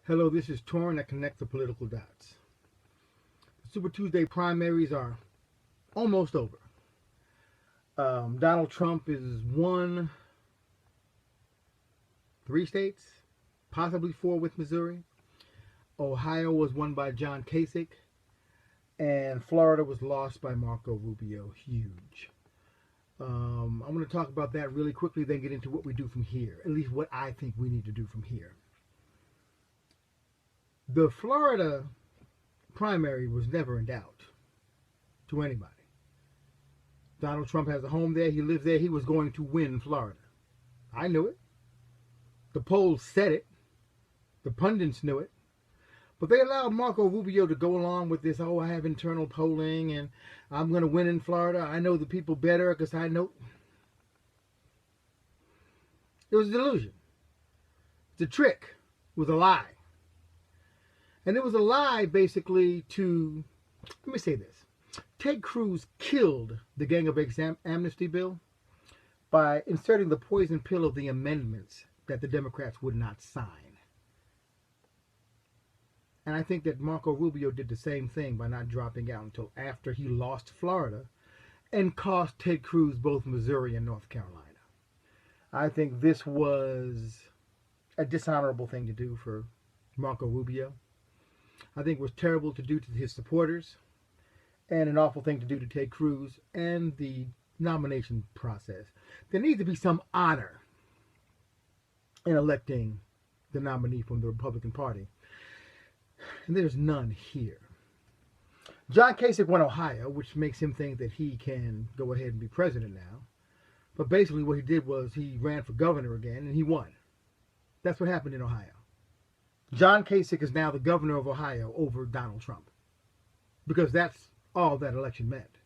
Hello, this is Torn that connects the political dots. The Super Tuesday primaries are almost over. Donald Trump is won 3 states, possibly 4 with Missouri. Ohio was won by John Kasich, and Florida was lost by Marco Rubio. Huge. I'm going to talk about that really quickly, then get into what we do from here, at least what I think we need to do from here. The Florida primary was never in doubt to anybody. Donald Trump has a home there. He lives there. He was going to win Florida. I knew it. The polls said it. The pundits knew it. But they allowed Marco Rubio to go along with this, I have internal polling and I'm going to win in Florida. I know the people better because I know. It was a delusion. It's a trick. It was a lie. And it was a lie, basically, to, let me say this. Ted Cruz killed the Gang of Eight amnesty bill by inserting the poison pill of the amendments that the Democrats would not sign. And I think that Marco Rubio did the same thing by not dropping out until after he lost Florida and cost Ted Cruz both Missouri and North Carolina. I think this was a dishonorable thing to do for Marco Rubio. I think it was terrible to do to his supporters and an awful thing to do to Ted Cruz and the nomination process. There needs to be some honor in electing the nominee from the Republican Party. And there's none here. John Kasich won Ohio, which makes him think that he can go ahead and be president now. But basically what he did was he ran for governor again and he won. That's what happened in Ohio. John Kasich is now the governor of Ohio over Donald Trump. Because that's all that election meant.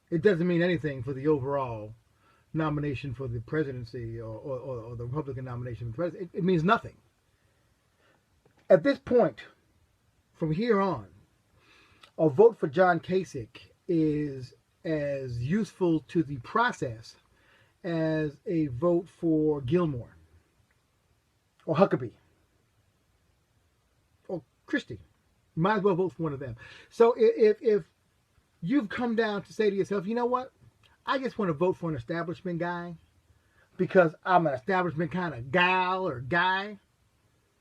It doesn't mean anything for the overall nomination for the presidency or the Republican nomination for the president. It means nothing. At this point, from here on, a vote for John Kasich is as useful to the process as a vote for Gilmore or Huckabee or Christie. You might as well vote for one of them. So if you've come down to say to yourself, you know what? I just want to vote for an establishment guy because I'm an establishment kind of gal or guy,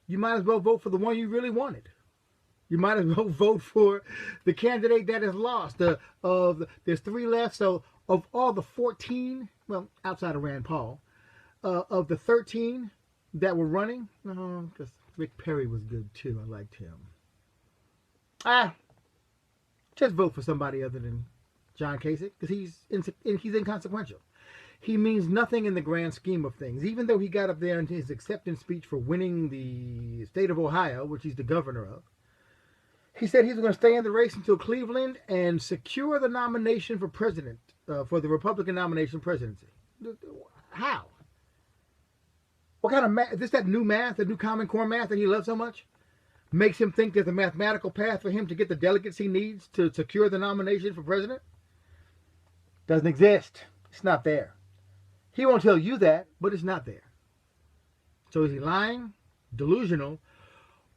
you might as well vote for the one you really wanted. You might as well vote for the candidate that has lost. There's 3 left, so of all the 14, well, outside of Rand Paul, of the 13 that were running, because Rick Perry was good too. I liked him. Just vote for somebody other than John Kasich because he's inconsequential. He means nothing in the grand scheme of things. Even though he got up there in his acceptance speech for winning the state of Ohio, which he's the governor of, he said he's going to stay in the race until Cleveland and secure the nomination for president, for the Republican nomination presidency. How? What kind of math? Is this that new math, the new Common Core math that he loves so much? Makes him think there's a mathematical path for him to get the delegates he needs to secure the nomination for president? Doesn't exist. It's not there. He won't tell you that, but it's not there. So is he lying, delusional,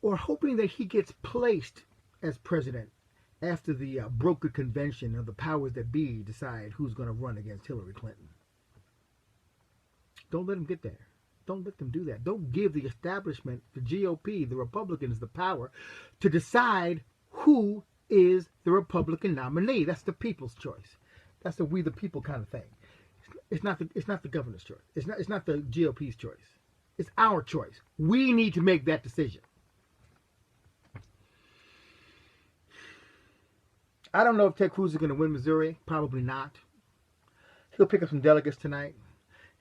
or hoping that he gets placed as president after the brokered convention of the powers that be decide who's going to run against Hillary Clinton? Don't let him get there. Don't let them do that. Don't give the establishment, the GOP, the Republicans, the power to decide who is the Republican nominee. That's the people's choice. That's the we the people kind of thing. It's not the governor's choice. It's not the GOP's choice. It's our choice. We need to make that decision. I don't know if Ted Cruz is going to win Missouri. Probably not. He'll pick up some delegates tonight.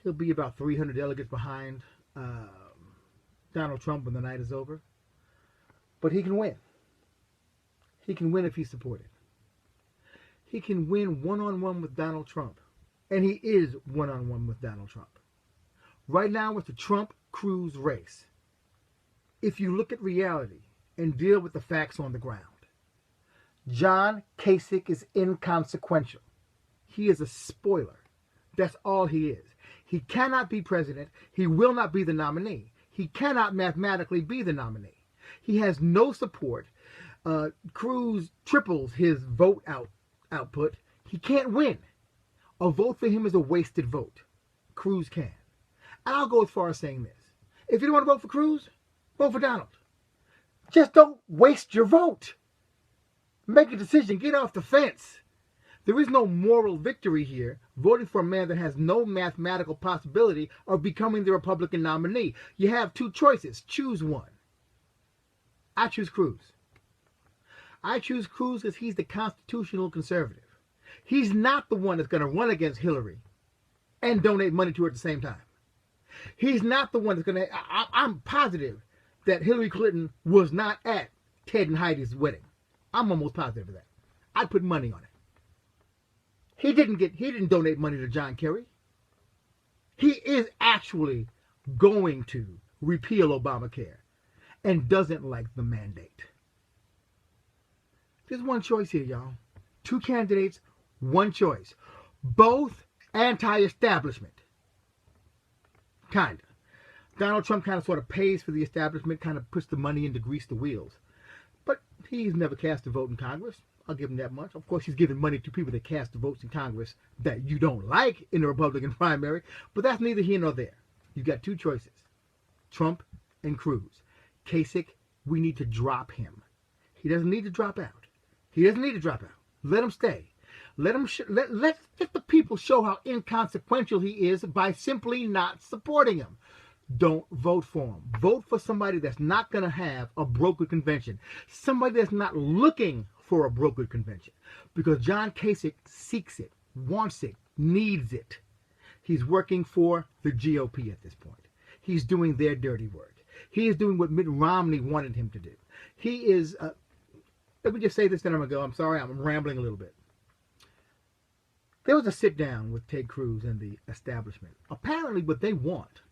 He'll be about 300 delegates behind Donald Trump when the night is over. But he can win. He can win if he's supported. He can win one-on-one with Donald Trump. And he is one-on-one with Donald Trump. Right now it's the Trump-Cruz race. If you look at reality and deal with the facts on the ground, John Kasich is inconsequential. He is a spoiler. That's all he is. He cannot be president. He will not be the nominee. He cannot mathematically be the nominee. He has no support. Cruz triples his vote output. He can't win. A vote for him is a wasted vote. Cruz can. I'll go as far as saying this. If you don't want to vote for Cruz, vote for Donald. Just don't waste your vote. Make a decision. Get off the fence. There is no moral victory here, voting for a man that has no mathematical possibility of becoming the Republican nominee. You have two choices. Choose one. I choose Cruz. I choose Cruz because he's the constitutional conservative. He's not the one that's going to run against Hillary and donate money to her at the same time. He's not the one that's going to... I'm positive that Hillary Clinton was not at Ted and Heidi's wedding. I'm almost positive of that. I'd put money on it. He didn't donate money to John Kerry. He is actually going to repeal Obamacare and doesn't like the mandate. There's one choice here, y'all. Two candidates, one choice. Both anti-establishment. Kind of. Donald Trump kind of sort of pays for the establishment, kind of puts the money in to grease the wheels. But he's never cast a vote in Congress. I'll give him that much. Of course, he's giving money to people that cast the votes in Congress that you don't like in the Republican primary. But that's neither here nor there. You've got two choices. Trump and Cruz. Kasich, we need to drop him. He doesn't need to drop out. He doesn't need to drop out. Let him stay. Let the people show how inconsequential he is by simply not supporting him. Don't vote for him. Vote for somebody that's not going to have a brokered convention. Somebody that's not looking for a brokered convention. Because John Kasich seeks it, wants it, needs it. He's working for the GOP at this point. He's doing their dirty work. He is doing what Mitt Romney wanted him to do. He is... let me just say this, then I'm going to go. I'm sorry, I'm rambling a little bit. There was a sit-down with Ted Cruz and the establishment. Apparently what they want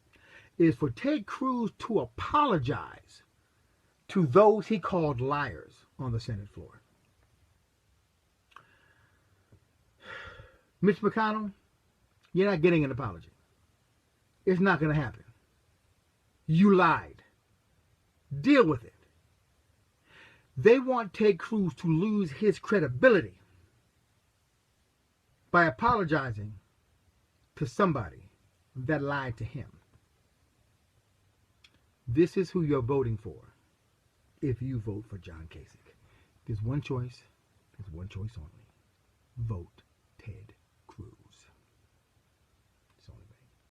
is for Ted Cruz to apologize to those he called liars on the Senate floor. Mitch McConnell, you're not getting an apology. It's not going to happen. You lied. Deal with it. They want Ted Cruz to lose his credibility by apologizing to somebody that lied to him. This is who you're voting for if you vote for John Kasich. There's one choice. There's one choice only. Vote Ted